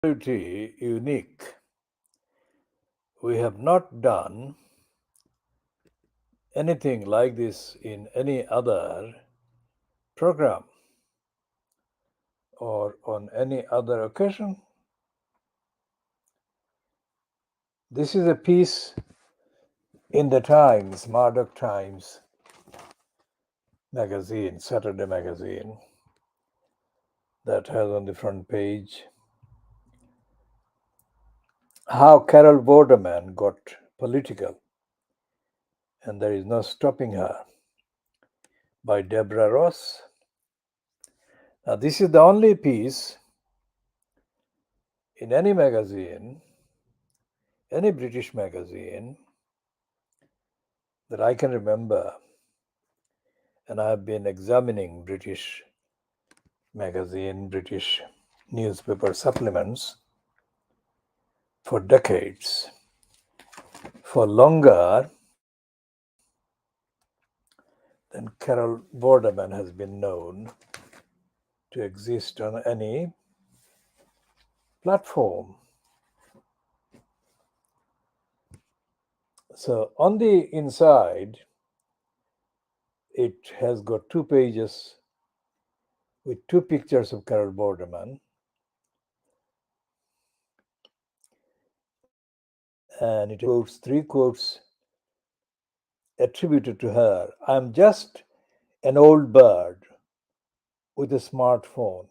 absolutely unique. We have not done anything like this in any other program or on any other occasion. This is a piece in the Times, Murdoch Times magazine, Saturday magazine, that has on the front page how Carol Vorderman got political and there is no stopping her, by Deborah Ross. Now, this is the only piece in any magazine, any British magazine, that I can remember, and I have been examining British magazine, British newspaper supplements for decades, for longer than Carol Vorderman has been known to exist on any platform. So on the inside, it has got 2 pages with 2 pictures of Carol Vorderman, and it quotes 3 quotes attributed to her. I'm just an old bird with a smartphone.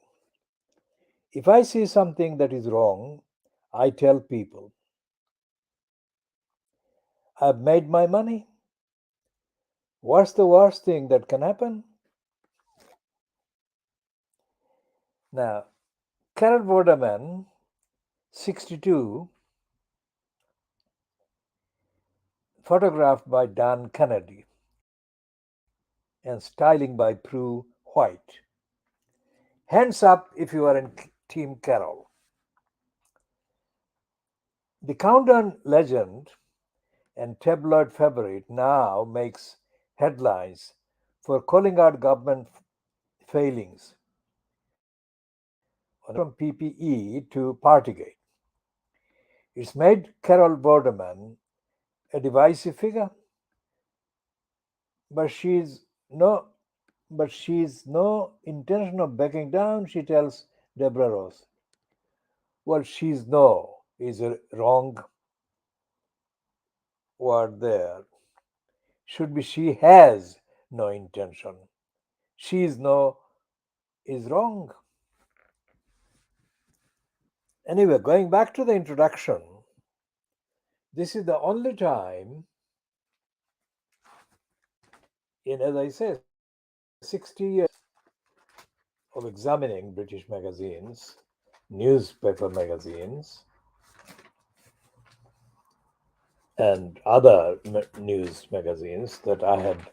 If I see something that is wrong, I tell people. I've made my money. What's the worst thing that can happen? Now, Carol Vorderman, 62, photographed by Dan Kennedy and styling by Prue White. Hands up if you are in Team Carol. The countdown legend and tabloid favorite now makes headlines for calling out government failings from PPE to Partygate. It's made Carol Vorderman a divisive figure, but no she's no intention of backing down, she tells Deborah Ross. Well, she's no is a wrong word there. Should be she has no intention. She's no is wrong. Anyway, going back to the introduction, this is the only time in, as I say, 60 years of examining British magazines, newspaper magazines, and other news magazines that I had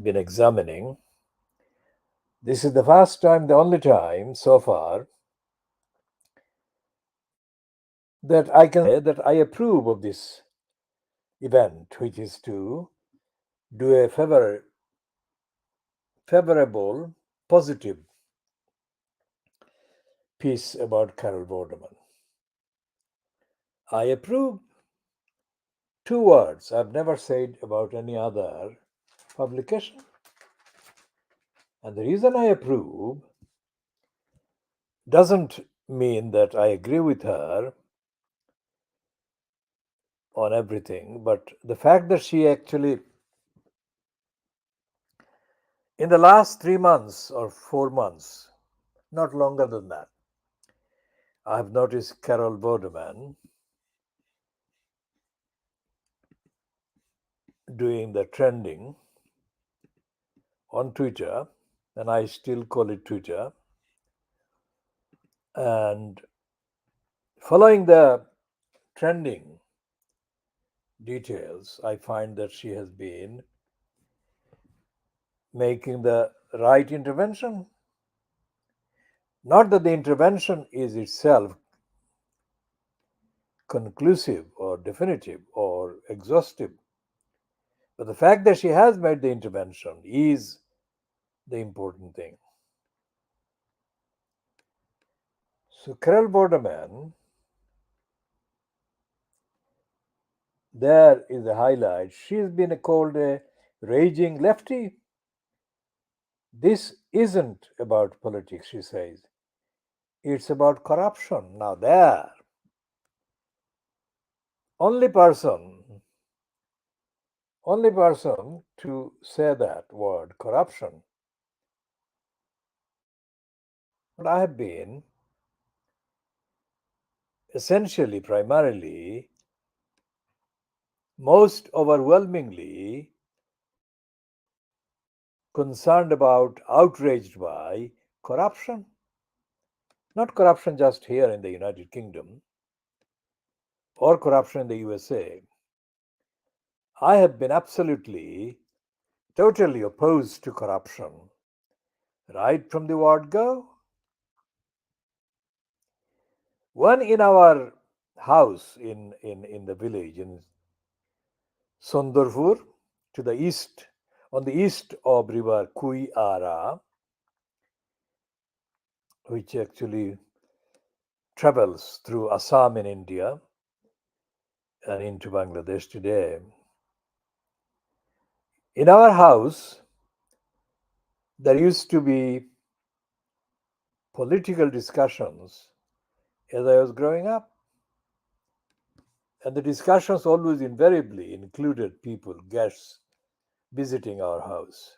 been examining. This is the first time, the only time so far, that I can say that I approve of this event, which is to do a favorable, positive piece about Carol Vorderman. I approve. 2 words I've never said about any other publication. And the reason I approve doesn't mean that I agree with her on everything, but the fact that she actually, in the last 3 months or 4 months, not longer than that, I have noticed Carol Vorderman doing the trending on Twitter, and I still call it Twitter, and following the trending details, I find that she has been making the right intervention. Not that the intervention is itself conclusive or definitive or exhaustive, but the fact that she has made the intervention is the important thing. So Carol Borderman, there is a highlight. She's been called a raging lefty. This isn't about politics, she says. It's about corruption. Now, there, only person, only person to say that word, corruption. But I have been essentially, primarily, most overwhelmingly concerned about, outraged by corruption. Not corruption just here in the United Kingdom or corruption in the USA. I have been absolutely, totally opposed to corruption right from the word go. One in our house in the village in Sundarpur to the east, on the east of river Kuiara, which actually travels through Assam in India and into Bangladesh today. In our house, there used to be political discussions as I was growing up. And the discussions always invariably included people, guests, visiting our house.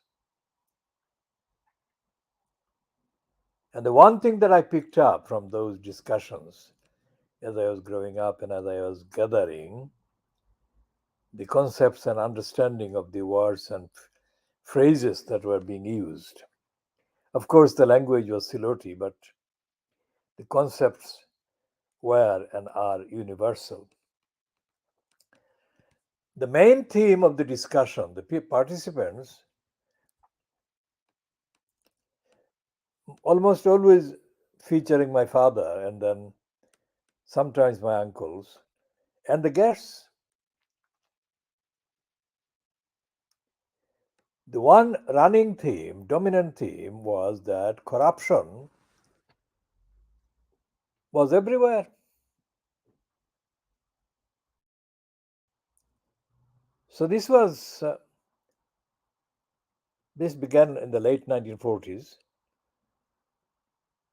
And the one thing that I picked up from those discussions as I was growing up and as I was gathering the concepts and understanding of the words and phrases that were being used. Of course, the language was Siloti, but the concepts were and are universal. The main theme of the discussion, the participants almost always featuring my father and then sometimes my uncles and the guests. The one running theme, dominant theme, was that corruption was everywhere. So this began in the late 1940s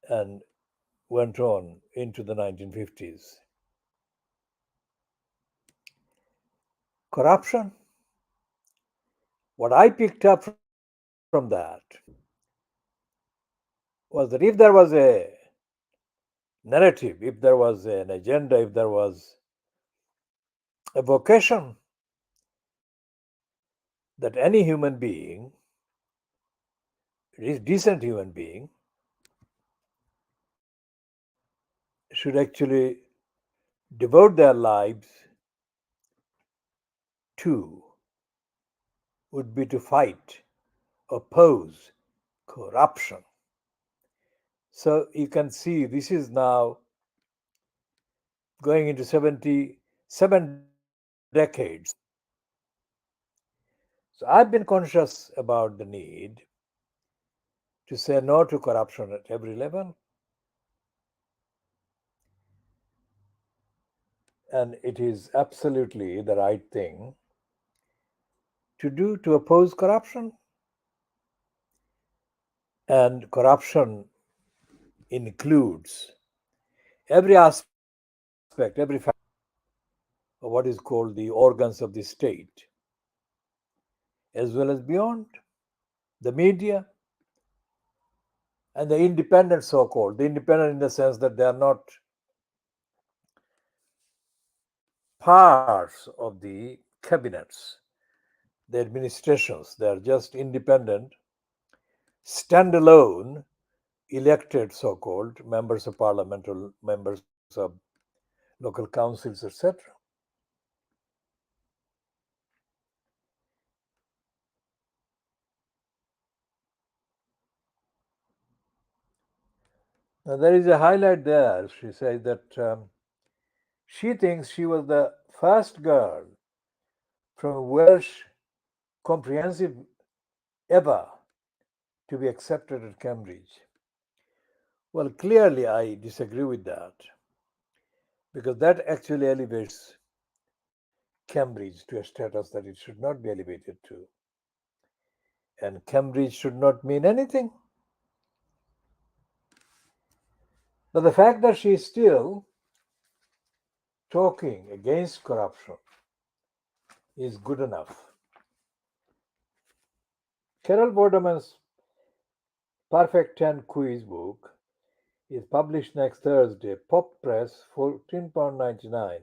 and went on into the 1950s. Corruption, what I picked up from that was that if there was a narrative, if there was an agenda, if there was a vocation that any human being, a decent human being, should actually devote their lives to would be to fight, oppose corruption. So you can see this is now going into 77 decades. So I've been conscious about the need to say no to corruption at every level. And it is absolutely the right thing to do to oppose corruption. And corruption includes every aspect, every facet of what is called the organs of the state, as well as beyond the media and the independent, so called, the independent in the sense that they are not parts of the cabinets, the administrations, they are just independent, standalone, elected, so called, members of parliament or members of local councils, etc. Now, there is a highlight there. She says that she thinks she was the first girl from a Welsh comprehensive ever to be accepted at Cambridge. Well, clearly I disagree with that because that actually elevates Cambridge to a status that it should not be elevated to. And Cambridge should not mean anything. But the fact that she is still talking against corruption is good enough. Carol Vorderman's Perfect 10 quiz book is published next Thursday. Pop Press, £14.99.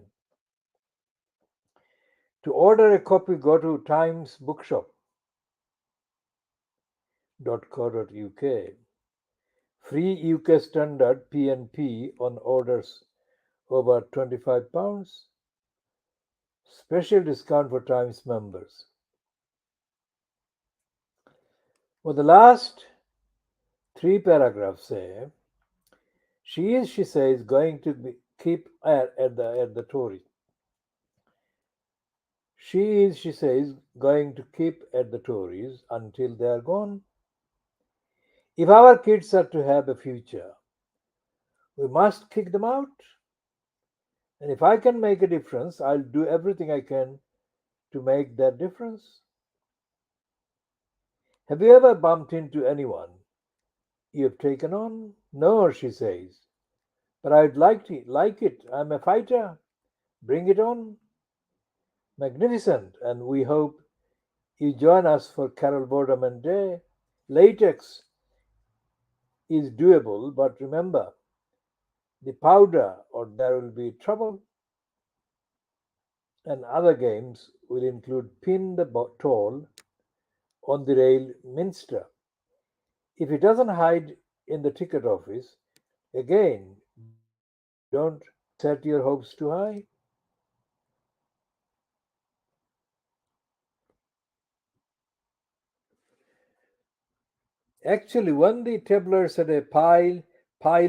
To order a copy, go to timesbookshop.co.uk. Free UK standard PNP on orders over £25. Special discount for Times members. Well, the last three paragraphs say she says, going to keep at the Tories. She says, going to keep at the Tories until they are gone. If our kids are to have a future, we must kick them out. And if I can make a difference, I'll do everything I can to make that difference. Have you ever bumped into anyone you have taken on? No, she says. But I'd like it. I'm a fighter. Bring it on. Magnificent. And we hope you join us for Carol Vorderman Day. Latex is doable, but remember, the powder or there will be trouble. And other games will include Pin the Toll on the Rail Minster. If it doesn't hide in the ticket office, again, don't set your hopes too high. Actually, when the tabloids had a pile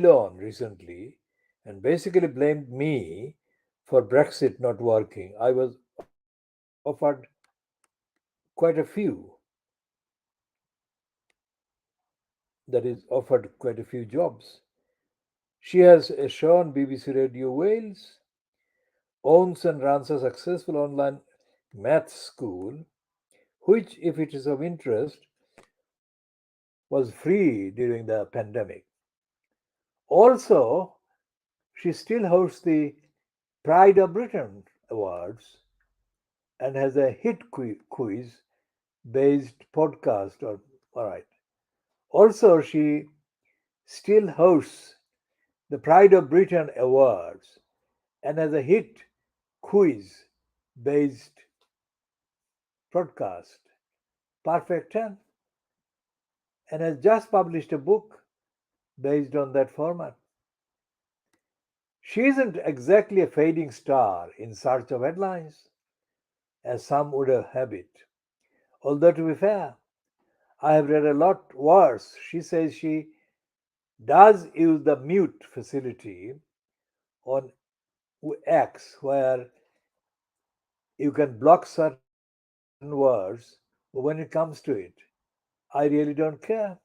on recently and basically blamed me for Brexit not working, I was offered quite a few. That is, offered quite a few jobs. She has a show on BBC Radio Wales, owns and runs a successful online math school, which, if it is of interest, was free during the pandemic. Also, she still hosts the Pride of Britain Awards and has a hit quiz based podcast. All right. Also, she still hosts the Pride of Britain Awards and has a hit quiz based podcast, Perfect 10, and has just published a book based on that format. She isn't exactly a fading star in search of headlines, as some would have it. Although, to be fair, I have read a lot worse. She says she does use the mute facility on X, where you can block certain words, but when it comes to it, I really don't care.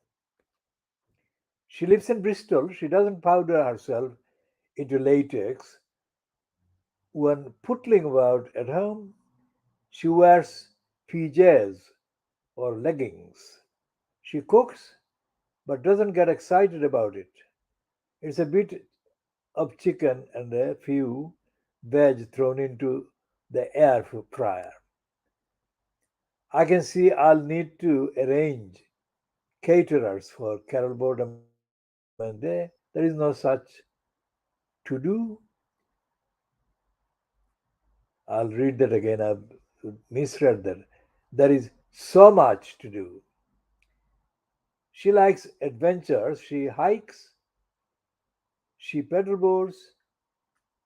She lives in Bristol. She doesn't powder herself into latex when puttling about at home. She wears PJs or leggings. She cooks but doesn't get excited about it. It's a bit of chicken and a few veg thrown into the air fryer. I can see I'll need to arrange caterers for Carol Boredom Day. There is no such to do. I'll read that again. I've misread that. There is so much to do. She likes adventures. She hikes, she paddleboards,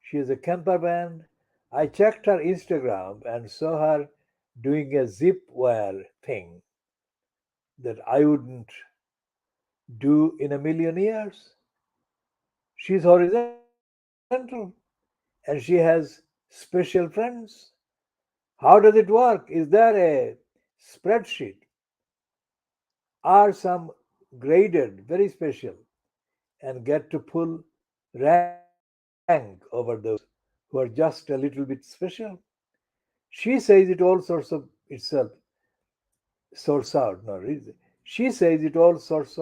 she has a camper van. I checked her Instagram and saw her doing a zip wire thing that I wouldn't do in a million years. She's horizontal and she has special friends. How does it work? Is there a spreadsheet? Are some graded very special and get to pull rank over those who are just a little bit special. She says it all sorts of itself sorts out. No, she says it all sorts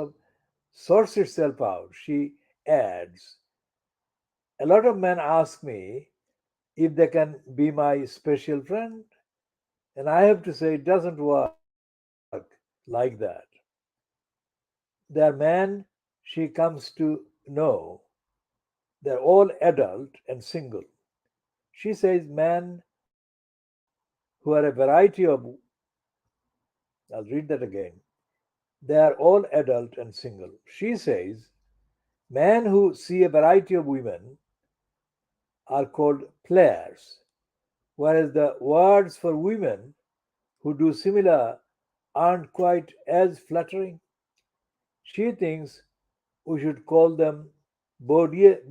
itself out. She adds, a lot of men ask me if they can be my special friend, and I have to say it doesn't work like that. They are men she comes to know. They're all adult and single. She says men who are a variety of, I'll read that again. They are all adult and single. She says men who see a variety of women are called players, whereas the words for women who do similar aren't quite as flattering. She thinks we should call them bodikas.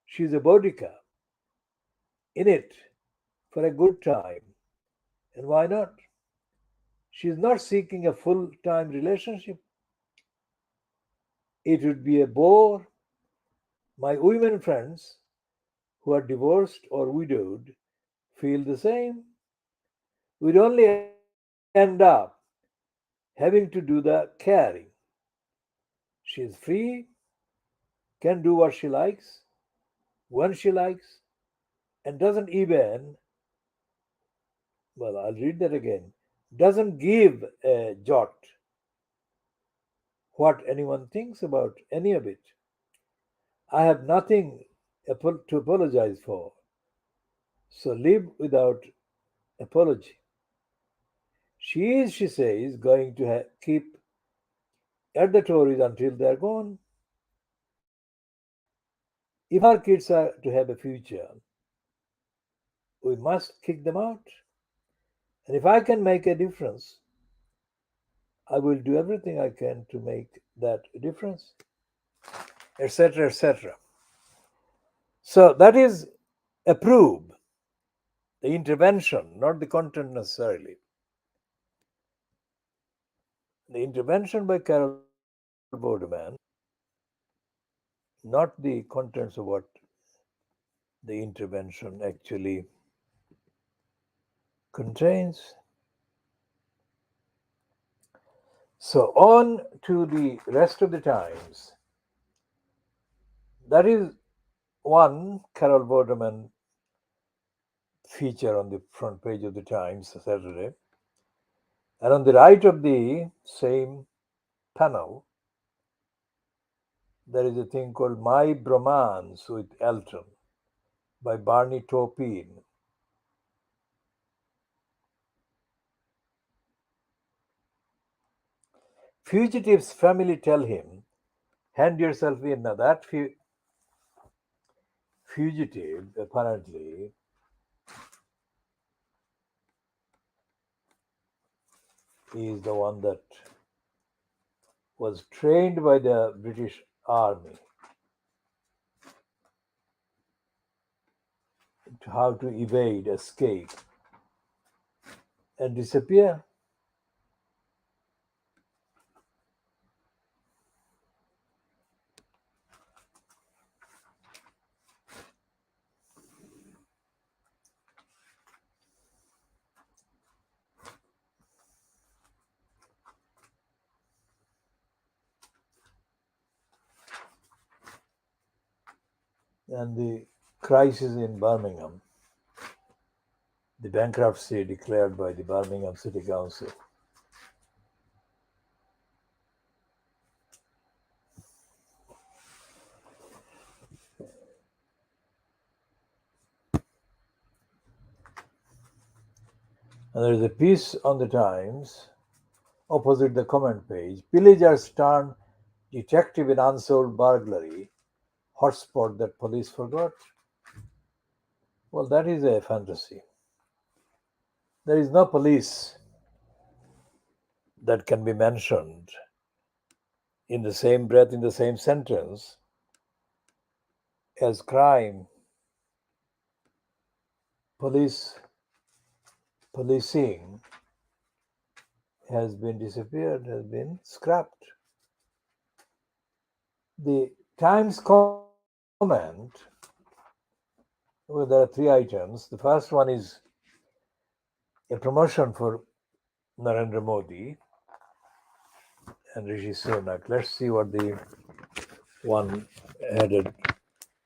She's a bodika in it for a good time. And why not? She's not seeking a full time relationship. It would be a bore. My women friends who are divorced or widowed feel the same. We'd only end up having to do the caring. She's free, can do what she likes, when she likes, and doesn't even, well, I'll read that again, doesn't give a jot what anyone thinks about any of it. I have nothing to apologize for, so live without apology. She says, going to keep at the Tories until they're gone. If our kids are to have a future, we must kick them out. And if I can make a difference, I will do everything I can to make that difference, etc., etc. So that is approve, the intervention, not the content necessarily. The intervention by Carol Vorderman, not the contents of what the intervention actually contains. So, on to the rest of the Times. That is one Carol Vorderman feature on the front page of the Times Saturday. And on the right of the same panel, there is a thing called My Bromance with Elton by Barney Taupin. Fugitive's family tell him, hand yourself in. Now, that fugitive apparently is the one that was trained by the British Army to how to evade, escape, and disappear. And the crisis in Birmingham, the bankruptcy declared by the Birmingham City Council. And there is a piece on the Times opposite the comment page. Pillagers turn detective in unsolved burglary, hotspot that police forgot. Well, that is a fantasy. There is no police that can be mentioned in the same breath, in the same sentence as crime. Police policing has been disappeared, has been scrapped. The Times comment, well, there are three items. The first one is a promotion for Narendra Modi and Rishi Sunak. Let's see what the one headed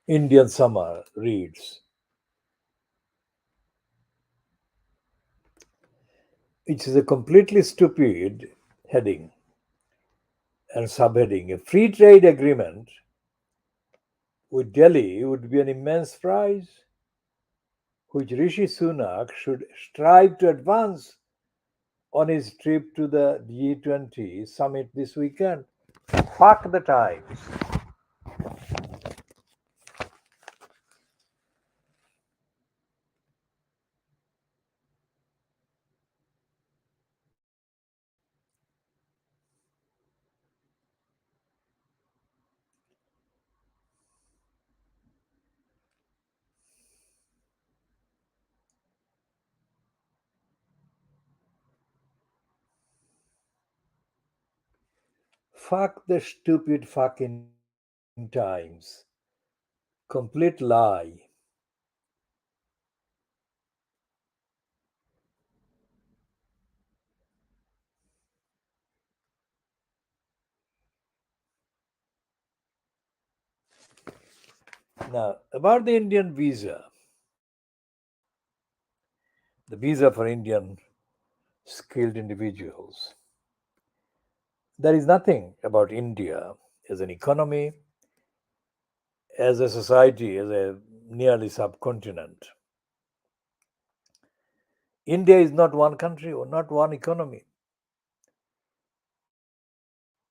Indian Summer reads. It is a completely stupid heading and subheading. A free trade agreement with Delhi would be an immense prize, which Rishi Sunak should strive to advance on his trip to the G20 summit this weekend. Fuck the Times. Fuck the stupid fucking Times. Complete lie. Now, about the Indian visa, the visa for Indian skilled individuals. There is nothing about India as an economy, as a society, as a nearly subcontinent. India is not one country or not one economy.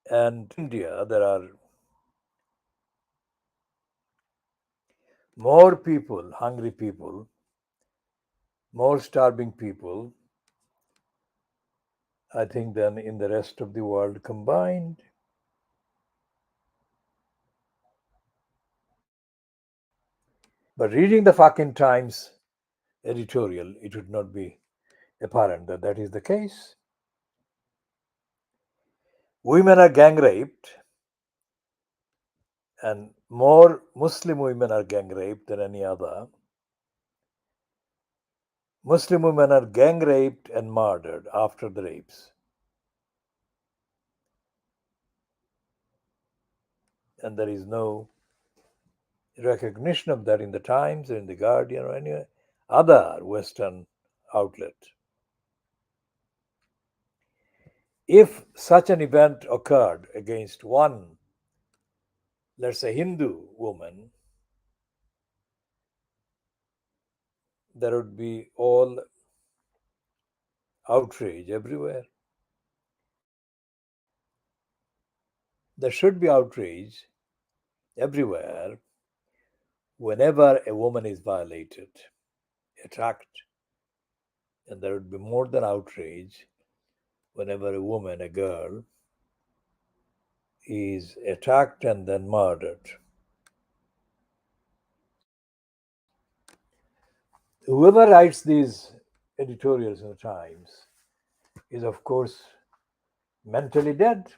And India, there are more people, hungry people, more starving people, I think, than in the rest of the world combined. But reading the fucking Times editorial, it would not be apparent that that is the case. Women are gang raped, and more Muslim women are gang raped than any other. Muslim women are gang raped and murdered after the rapes. And there is no recognition of that in the Times or in the Guardian or any other Western outlet. If such an event occurred against one, let's say, Hindu woman, there would be all outrage everywhere. There should be outrage everywhere whenever a woman is violated, attacked, and there would be more than outrage whenever a woman, a girl, is attacked and then murdered. Whoever writes these editorials in the Times is, of course, mentally dead.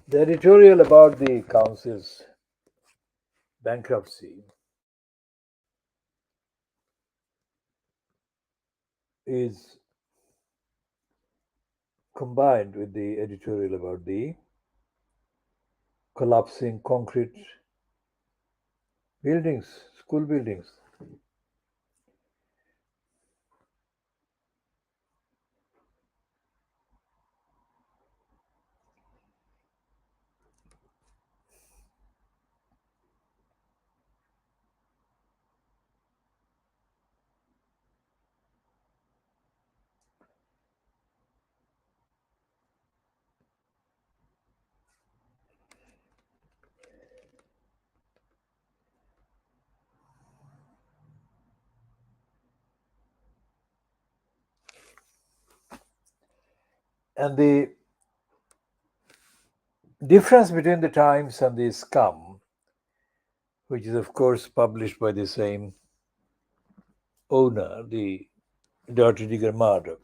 The editorial about the council's bankruptcy is combined with the editorial about the collapsing concrete buildings, school buildings. And the difference between the Times and the Scum, which is of course published by the same owner, the Dirty Digger Murdoch,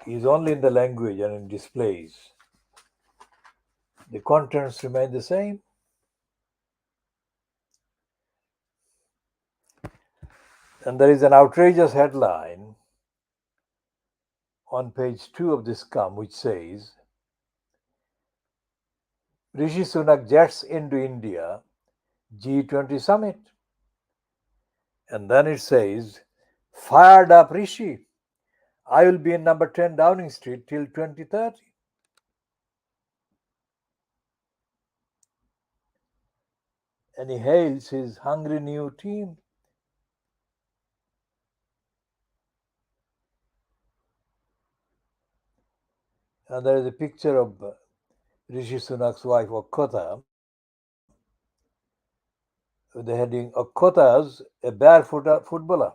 is only in the language and in displays. The contents remain the same. And there is an outrageous headline on page 2 of the Scum which says, Rishi Sunak jets into India G20 summit. And then it says, fired up Rishi. I will be in number 10 Downing Street till 2030. And he hails his hungry new team. And there is a picture of Rishi Sunak's wife, Okkota, with the heading, Okkota's a barefoot footballer.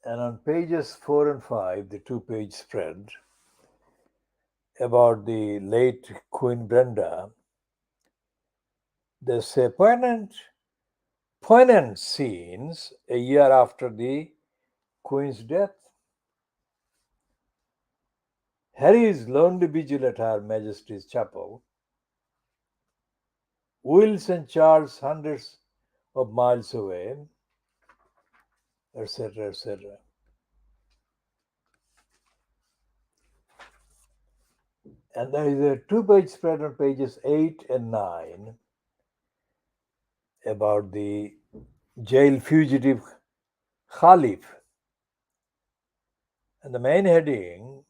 And on pages 4 and 5, the two-page spread about the late Queen Brenda, they say poignant scenes a year after the Queen's death. Harry's lonely vigil at Her Majesty's Chapel, Wills and Charles hundreds of miles away, etc., etc. And there is a two-page spread on pages 8 and 9 about the jail fugitive Khalif. And the main heading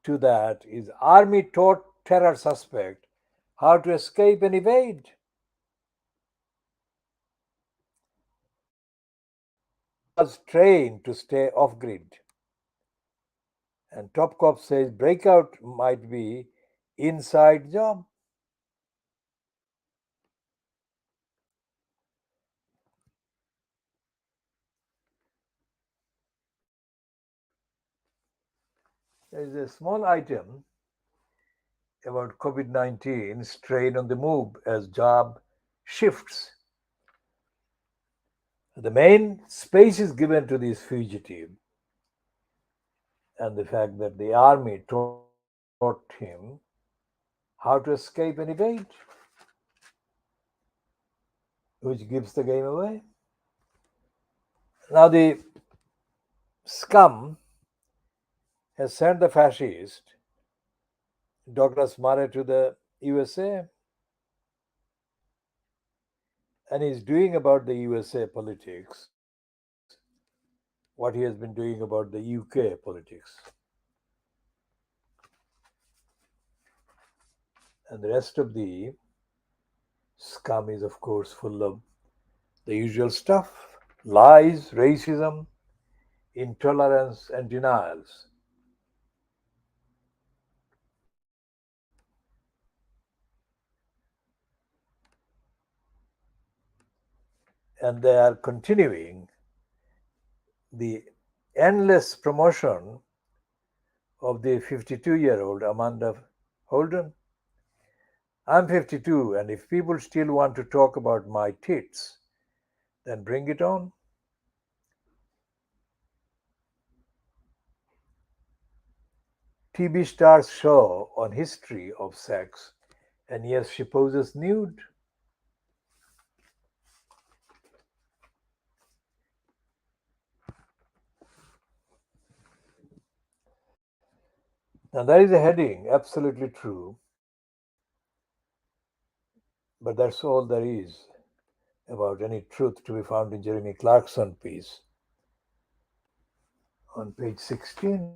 to that is Army taught terror suspect how to escape and evade. Was trained to stay off grid. And Top Cop says breakout might be inside job. There is a small item about COVID-19 strain on the move as job shifts. The main space is given to this fugitive and the fact that the army taught him how to escape and evade, which gives the game away. Now the scum has sent the fascist Douglas Murray to the USA, and he's doing about the USA politics what he has been doing about the UK politics. And the rest of the scum is, of course, full of the usual stuff: lies, racism, intolerance, and denials. And they are continuing the endless promotion of the 52-year-old Amanda Holden. I'm 52, and if people still want to talk about my tits, then bring it on. TV stars show on history of sex, and yes, she poses nude. Now, there is a heading, absolutely true, but that's all there is about any truth to be found in Jeremy Clarkson's piece. On page 16,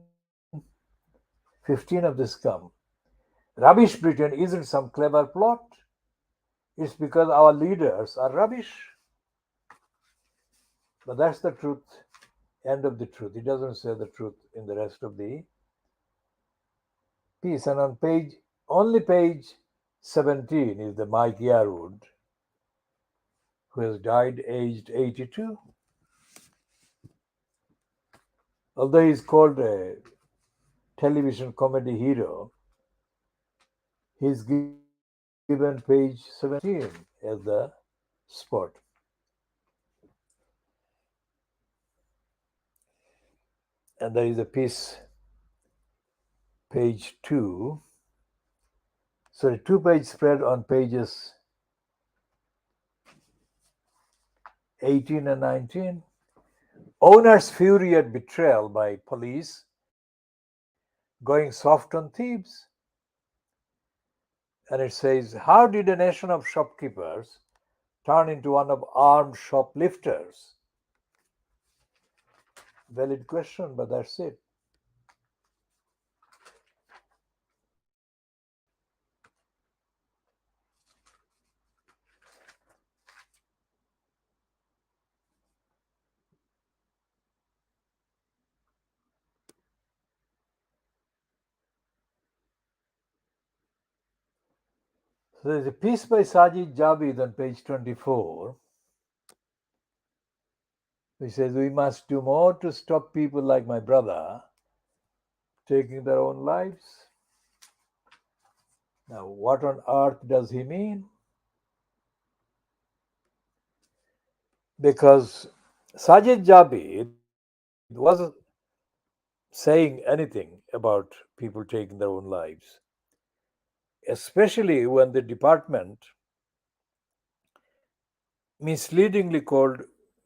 15 of the scum. Rubbish Britain isn't some clever plot. It's because our leaders are rubbish. But that's the truth, end of the truth. It doesn't say the truth in the rest of the piece. And on page 18, 17 is the Mike Yarwood, who has died aged 82. Although he's called a television comedy hero, he's given page 17 as the spot. And there is a piece, page 2, sorry, 2 page spread on pages 18 and 19. Owner's fury at betrayal by police going soft on thieves. And it says, how did a nation of shopkeepers turn into one of armed shoplifters? Valid question, but that's it. So there's a piece by Sajid Javid on page 24, which says, we must do more to stop people like my brother taking their own lives. Now, what on earth does he mean? Because Sajid Javid wasn't saying anything about people taking their own lives, especially when the department, misleadingly called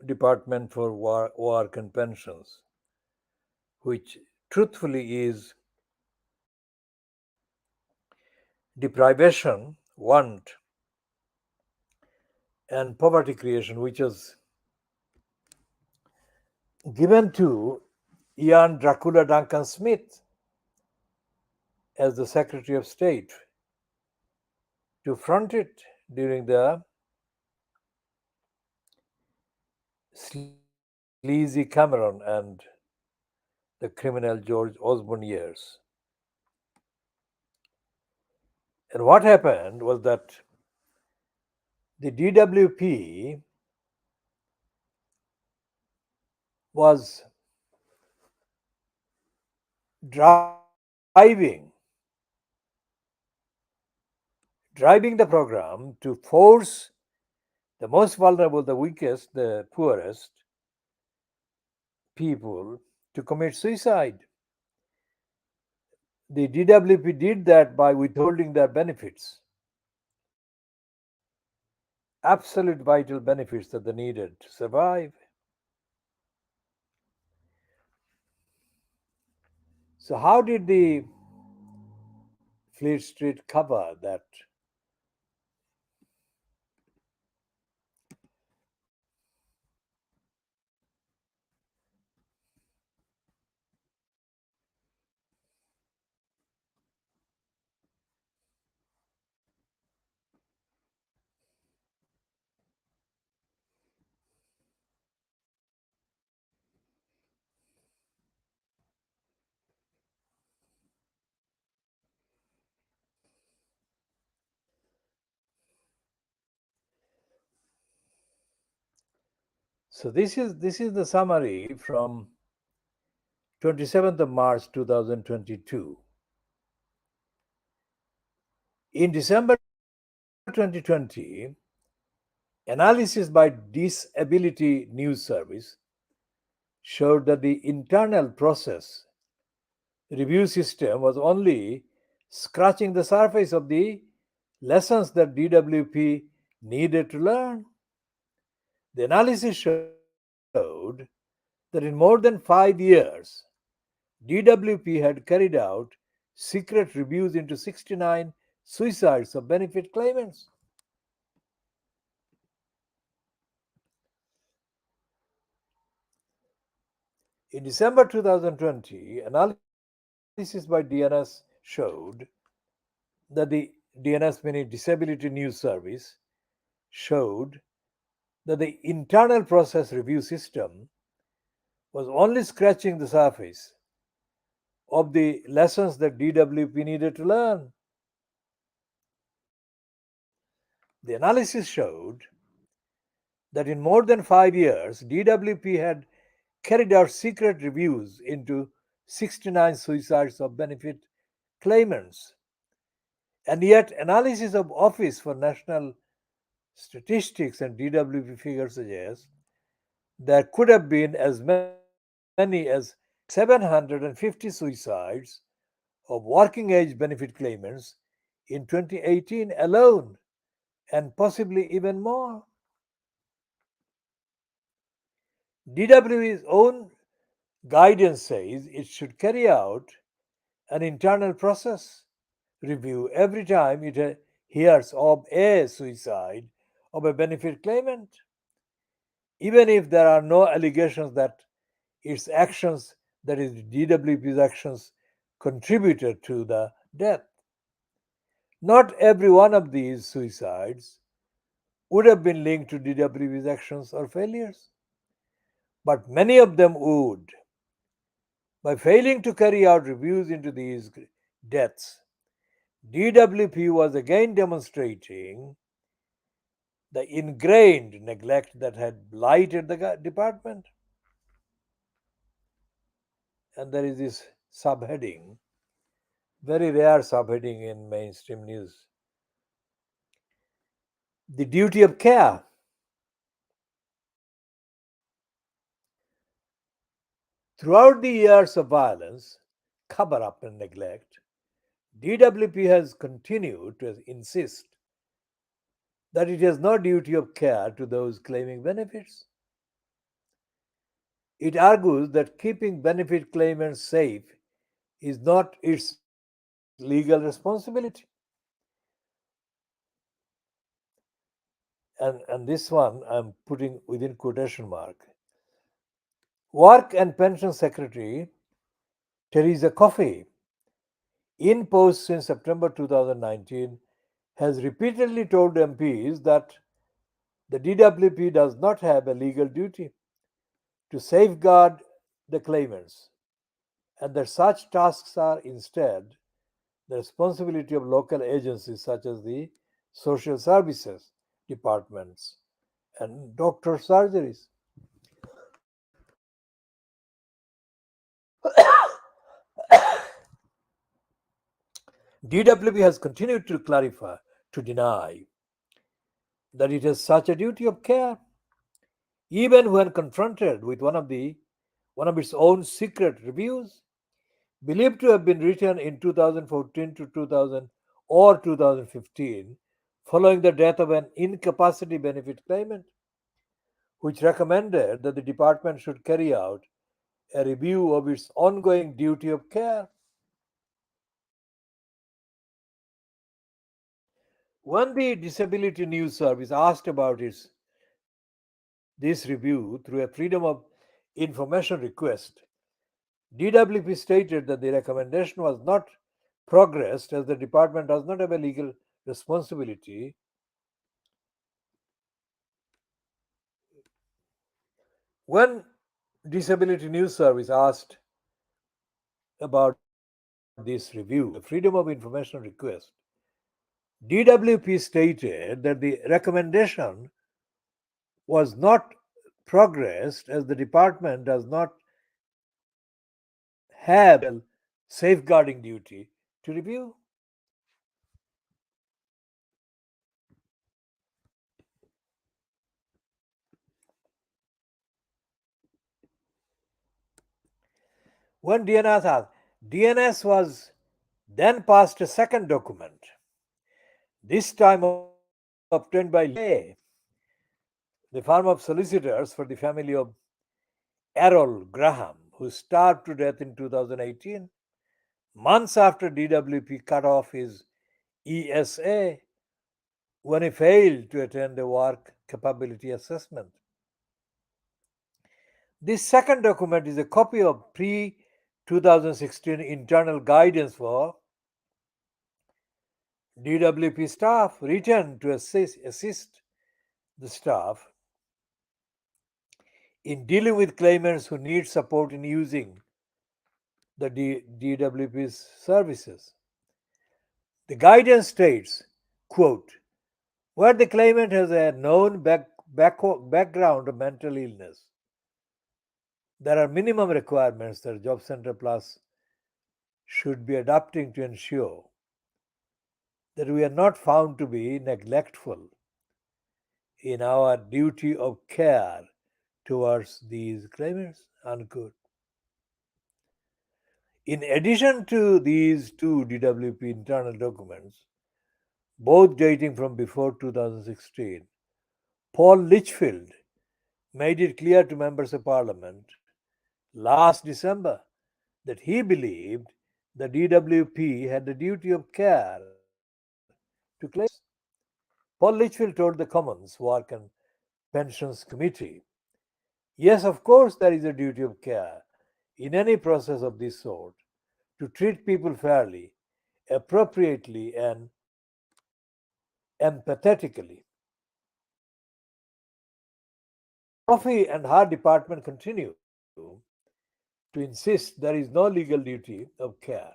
Department for Work and Pensions, which truthfully is deprivation, want, and poverty creation, which was given to Ian Dracula Duncan Smith as the Secretary of State to front it during the sleazy Cameron and the criminal George Osborne years. And what happened was that the DWP was driving the program to force the most vulnerable, the weakest, the poorest people to commit suicide. The DWP did that by withholding their benefits, absolute vital benefits that they needed to survive. So, how did the Fleet Street cover that? So this is the summary from 27th of March 2022. In December 2020, analysis by Disability News Service showed that the internal process review system was only scratching the surface of the lessons that DWP needed to learn. The analysis showed that in more than 5 years, DWP had carried out secret reviews into 69 suicides of benefit claimants. In December 2020, analysis by DNS showed that the DNS, meaning Disability News Service, showed that the internal process review system was only scratching the surface of the lessons that DWP needed to learn. The analysis showed that in more than 5 years, DWP had carried out secret reviews into 69 suicides of benefit claimants. And yet, analysis of Office for National Statistics and DWP figures suggest there could have been as many as 750 suicides of working age benefit claimants in 2018 alone, and possibly even more. DWP's own guidance says it should carry out an internal process review every time it hears of a suicide of a benefit claimant, even if there are no allegations that its actions, that is, DWP's actions, contributed to the death. Not every one of these suicides would have been linked to DWP's actions or failures, but many of them would. By failing to carry out reviews into these deaths, DWP was again demonstrating the ingrained neglect that had blighted the department. And there is this subheading, very rare subheading in mainstream news: the duty of care. Throughout the years of violence, cover up, and neglect, DWP has continued to insist that it has no duty of care to those claiming benefits. It argues that keeping benefit claimants safe is not its legal responsibility. And this one I'm putting within quotation mark. Work and Pension Secretary Teresa Coffey, in post since September 2019, has repeatedly told MPs that the DWP does not have a legal duty to safeguard the claimants, and that such tasks are instead the responsibility of local agencies such as the social services departments and doctor surgeries. DWP has continued to clarify, to deny that it has such a duty of care, even when confronted with one of its own secret reviews, believed to have been written in 2014 to 2000 or 2015, following the death of an incapacity benefit claimant, which recommended that the department should carry out a review of its ongoing duty of care. When the Disability News Service asked about this review through a Freedom of Information request, DWP stated that the recommendation was not progressed as the department does not have a legal responsibility. When Disability News Service asked about this review, a Freedom of Information request, DWP stated that the recommendation was not progressed as the department does not have a legal safeguarding duty to review. When DNS was then passed a second document, this time obtained by Leo McNasty, the firm of solicitors for the family of Errol Graham, who starved to death in 2018, months after DWP cut off his ESA when he failed to attend a work capability assessment. This second document is a copy of pre 2016 internal guidance for DWP staff, written to assist the staff in dealing with claimants who need support in using the DWP's services. The guidance states, quote, where the claimant has a known background of mental illness. There are minimum requirements that Job Center Plus should be adopting to ensure that we are not found to be neglectful in our duty of care towards these claimants. Unquote. In addition to these two DWP internal documents, both dating from before 2016, Paul Litchfield made it clear to members of parliament last December that he believed the DWP had the duty of care to claimants. Paul Litchfield told the Commons Work and Pensions Committee, yes, of course, there is a duty of care in any process of this sort to treat people fairly, appropriately, and empathetically. Coffee and Hart Department continue to insist there is no legal duty of care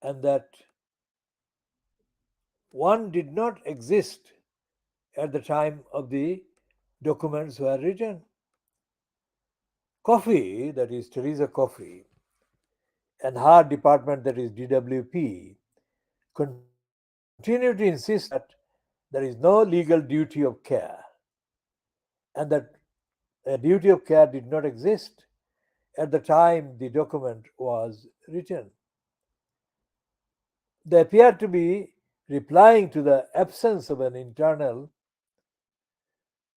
and that one did not exist at the time of the documents were written. Coffee, that is Theresa Coffee, and Hart Department, that is DWP, continue to insist that there is no legal duty of care and that a duty of care did not exist at the time the document was written. They appear to be replying to the absence of an internal,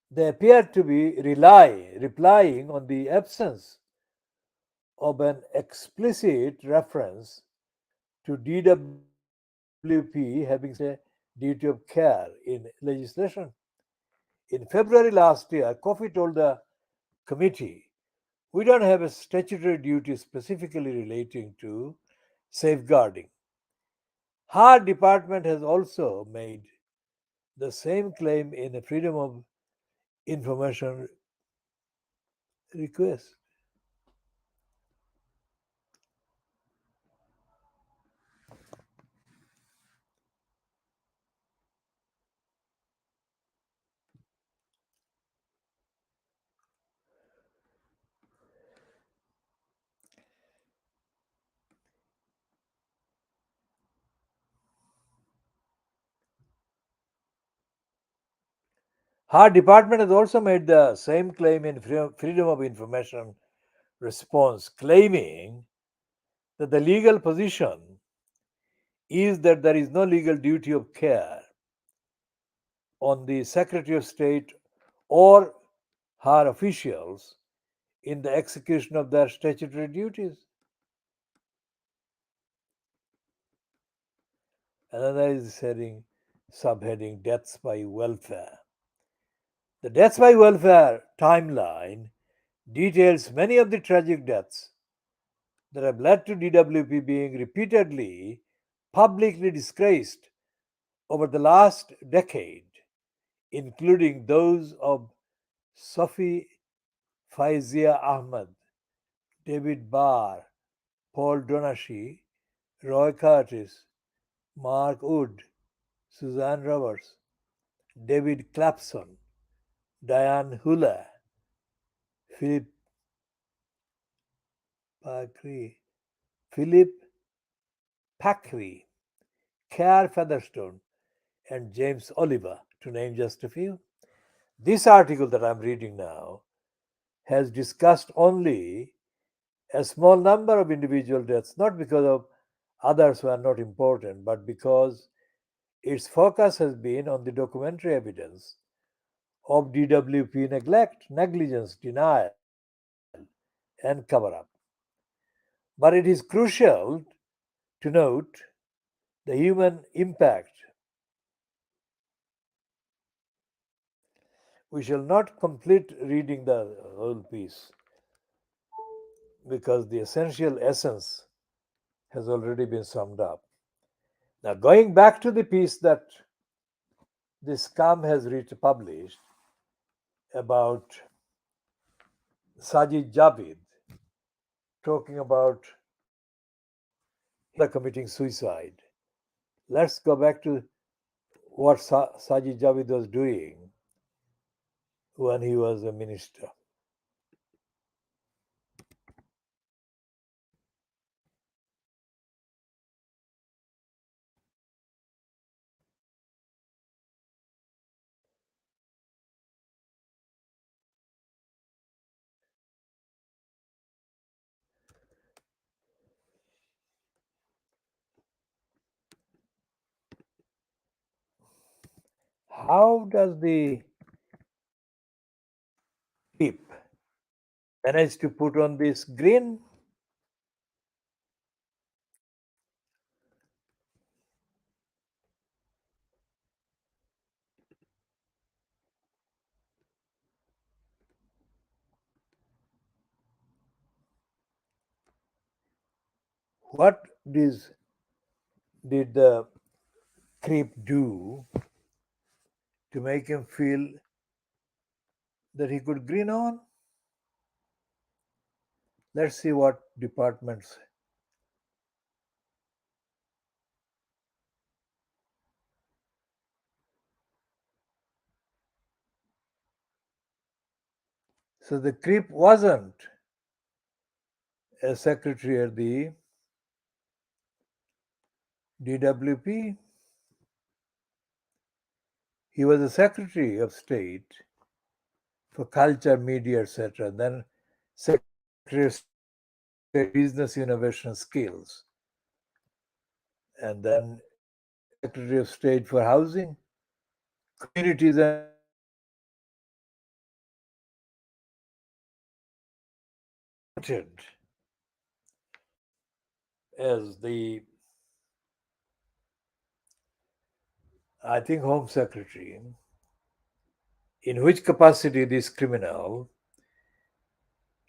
they appear to be replying on the absence of an explicit reference to DWP having a duty of care in legislation. In February last year, Coffey told the committee, we don't have a statutory duty specifically relating to safeguarding. Our department has also made the same claim in a Freedom of Information request. Our department has also made the same claim in Freedom of Information response, claiming that the legal position is that there is no legal duty of care on the Secretary of State or her officials in the execution of their statutory duties. Another is subheading Deaths by Welfare. The Deaths by Welfare timeline details many of the tragic deaths that have led to DWP being repeatedly publicly disgraced over the last decade, including those of Sophie Faizia Ahmed, David Barr, Paul Donashi, Roy Curtis, Mark Wood, Suzanne Roberts, David Clapson, Diane Huller, Philip Packery, Philip Packery, Care Featherstone, and James Oliver, to name just a few. This article that I'm reading now has discussed only a small number of individual deaths, not because of others who are not important, but because its focus has been on the documentary evidence of DWP neglect, negligence, denial, and cover up. But it is crucial to note the human impact. We shall not complete reading the whole piece because the essential essence has already been summed up. Now, going back to the piece that this scum has published about Sajid Javid, talking about committing suicide. Let's go back to what Sajid Javid was doing when he was a minister. How does the creep manage to put on this grin? What did the creep do to make him feel that he could grin on? Let's see what departments. So the creep wasn't a secretary at the DWP. He was a Secretary of State for Culture, Media, etc. Then Secretary of State Business, Innovation, Skills, and then Secretary of State for Housing, Communities, and as the, I think, Home Secretary. In which capacity this criminal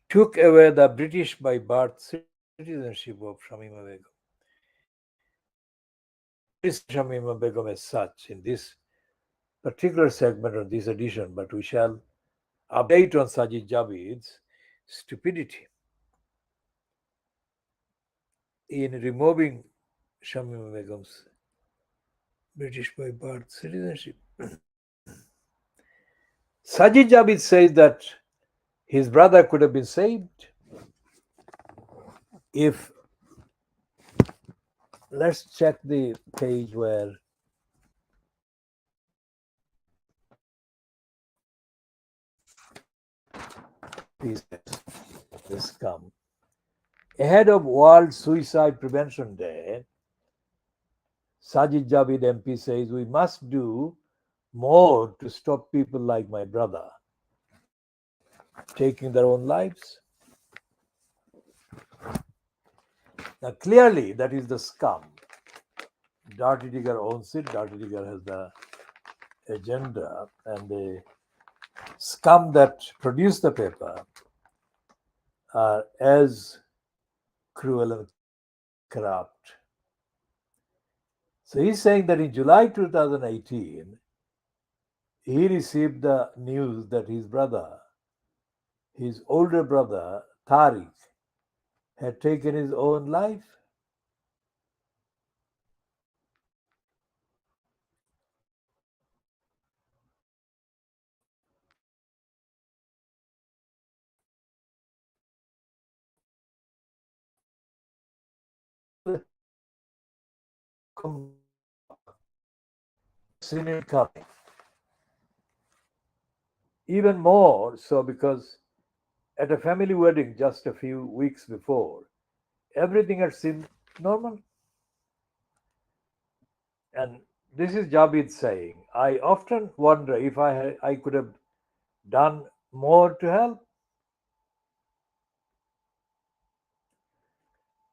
took away the British by birth citizenship of Shamima Begum. Is Shamima Begum as such in this particular segment of this edition, but we shall update on Sajid Javid's stupidity in removing Shamima Begum's British by birth citizenship. Sajid Javid says that his brother could have been saved if, let's check the page where this scum. Ahead of World Suicide Prevention Day, Sajid Javid MP says we must do more to stop people like my brother taking their own lives. Now, clearly, that is the scum. Dirty Digger owns it. Dirty Digger has the agenda, and the scum that produce the paper are as cruel and corrupt. So he's saying that in July 2018, he received the news that his brother, his older brother, Tariq, had taken his own life. Seen it coming. Even more so because at a family wedding just a few weeks before, everything had seemed normal. And this is Jabid saying, I often wonder if I could have done more to help.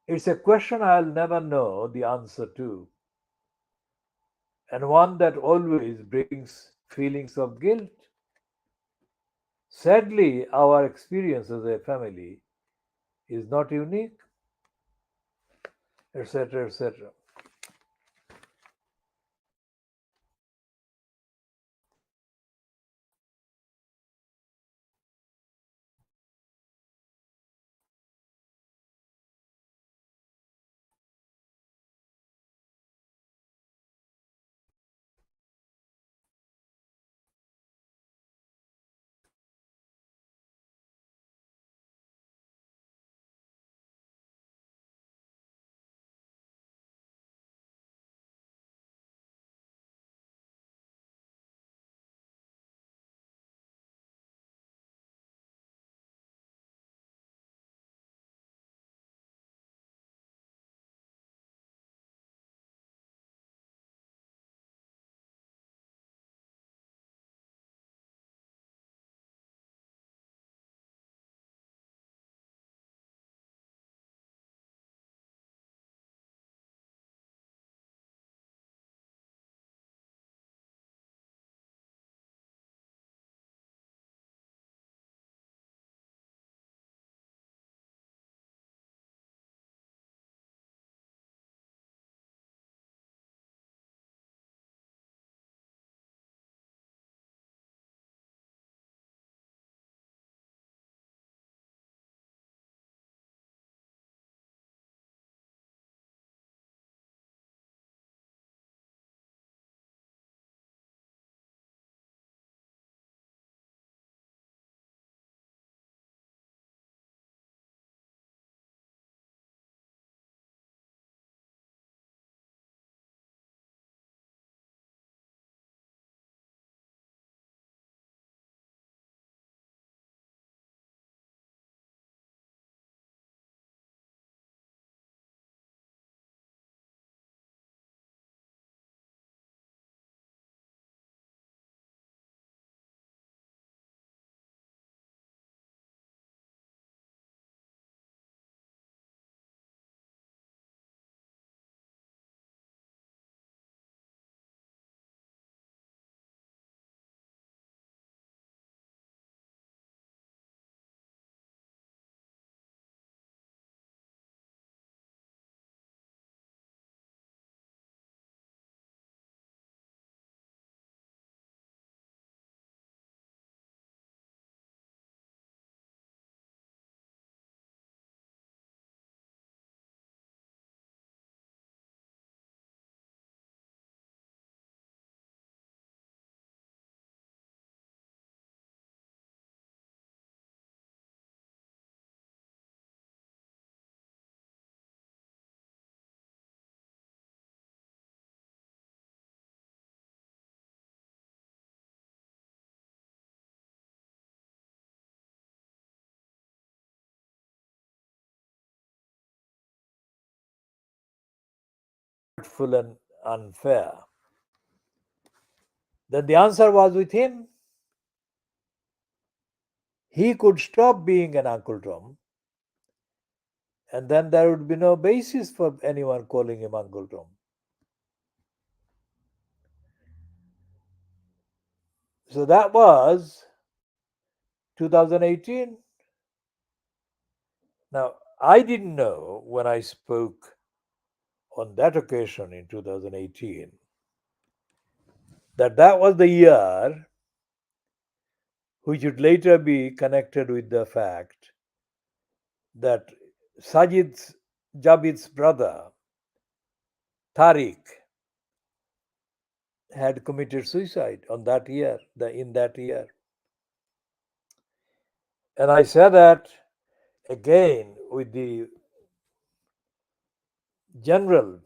It's a question I'll never know the answer to, and one that always brings feelings of guilt. Sadly, our experience as a family is not unique, etc., etc. hurtful and unfair? Then the answer was with him. He could stop being an Uncle Tom, and then there would be no basis for anyone calling him Uncle Tom. So that was 2018. Now, I didn't know when I spoke on that occasion in 2018 that that was the year which would later be connected with the fact that Javid's brother, Tariq, had committed suicide in that year. And I said that again with the general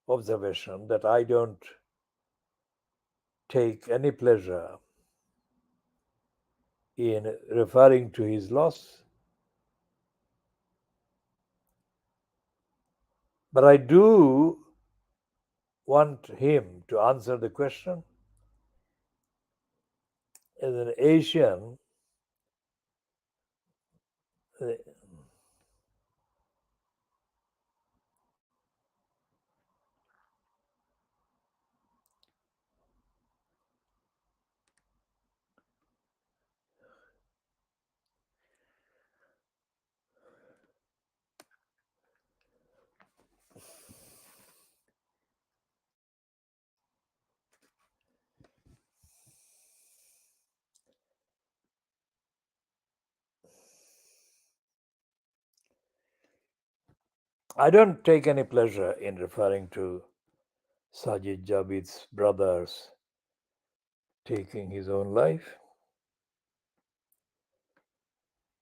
observation that I don't take any pleasure in referring to his loss. But I do want him to answer the question as an Asian. I don't take any pleasure in referring to Sajid Javid's brothers taking his own life.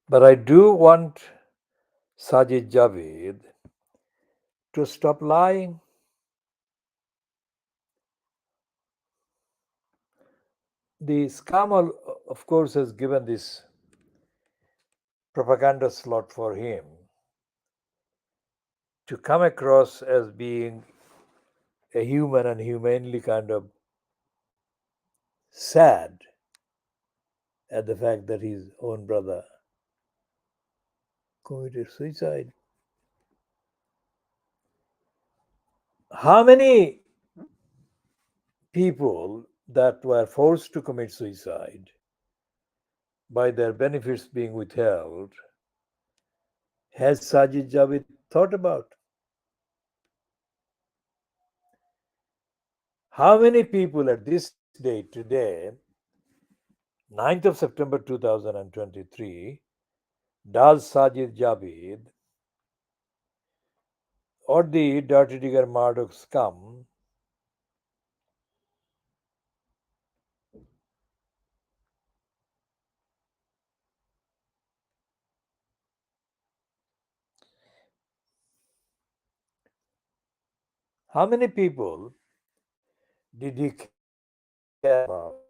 But I do want Sajid Javid to stop lying. The scum, of course, has given this propaganda slot for him to come across as being a human and humanely kind of sad at the fact that his own brother committed suicide. How many people that were forced to commit suicide by their benefits being withheld has Sajid Javid thought about? How many people at this date today, 9th of September 2023, does Sajid Javid or the Dirty Digger Murdoch scum how many people did he care about?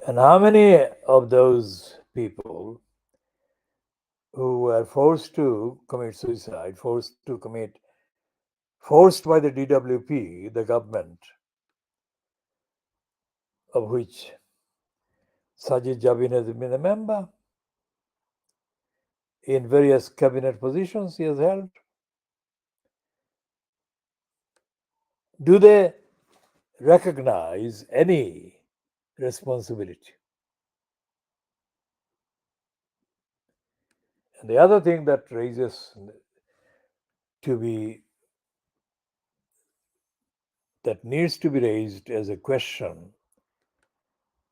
And how many of those people who were forced to commit suicide, forced by the DWP, the government, of which Sajid Jain has been a member, in various cabinet positions he has held, do they recognize any responsibility? And the other thing that needs to be raised as a question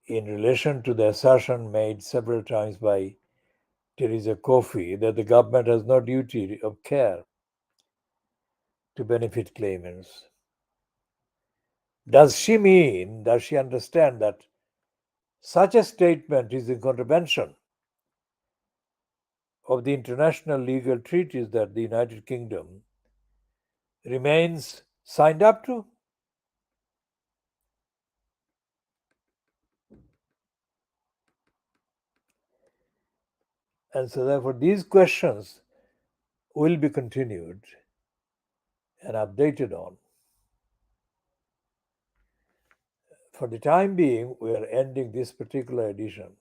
in relation to the assertion made several times by Teresa Coffey that the government has no duty of care to benefit claimants. Does she understand that such a statement is in contravention of the international legal treaties that the United Kingdom remains signed up to? And so, therefore, these questions will be continued and updated on. For the time being, we are ending this particular edition